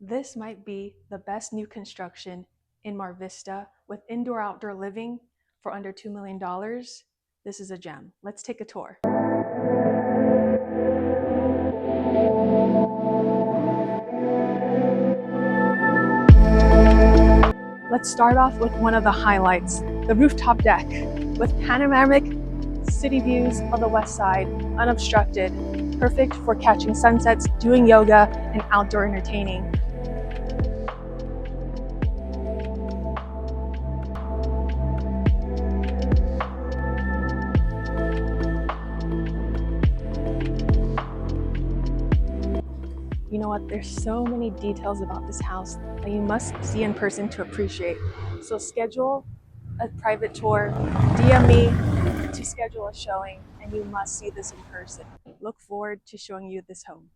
This might be the best new construction in Mar Vista with indoor-outdoor living for under $2 million. This is a gem. Let's take a tour. Let's start off with one of the highlights, the rooftop deck with panoramic city views of the west side, unobstructed, perfect for catching sunsets, doing yoga, and outdoor entertaining. You know what, there's so many details about this house that you must see in person to appreciate. So schedule a private tour, DM me to schedule a showing, and you must see this in person. Look forward to showing you this home.